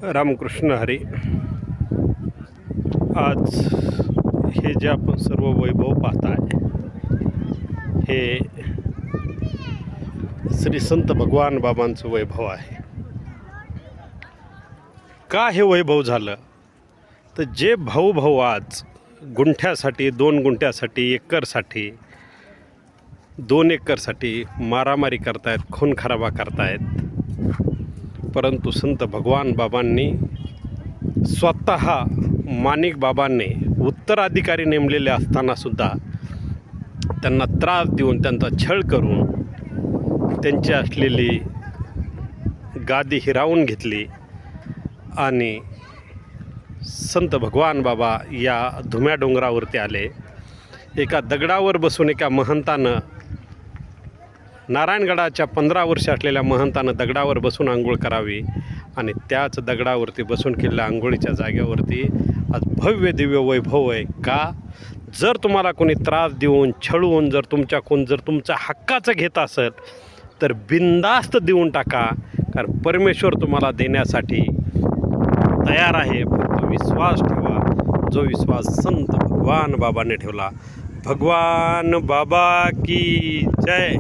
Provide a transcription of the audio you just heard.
रामकृष्ण हरी. आज हे जे आपण सर्व वैभव पाहताय हे श्री संत भगवान बाबांचं वैभव आहे. का हे वैभव झालं तर जे भाऊ आज गुंठ्यासाठी 2 गुंठ्यासाठी एकरसाठी 2 एकरसाठी मारामारी करतायत, खून खराबा करतायत, परंतु संत भगवान बाबांनी स्वतः माणिक बाबांनी उत्तराधिकारी नेमलेले असतानासुद्धा त्यांना त्रास देऊन त्यांचा छळ करून त्यांची असलेली गादी हिरावून घेतली आणि संत भगवान बाबा या धुम्या डोंगरावरती आले. एका दगडावर बसून एका महंतानं, नारायणगडाच्या 15 वर्ष असलेल्या महंतानं दगडावर बसून आंघोळ करावी आणि त्याच दगडावरती बसून केलेल्या आंघोळीच्या जागेवरती आज भव्य दिव्य वैभव आहे. का? जर तुम्हाला कोणी त्रास देऊन छळून जर तुमच्या हक्काचं घेत असेल तर बिनधास्त देऊन टाका, कारण परमेश्वर तुम्हाला देण्यासाठी तयार आहे. फक्त विश्वास ठेवा, जो विश्वास संत भगवान बाबाने ठेवला. भगवान बाबा की जय.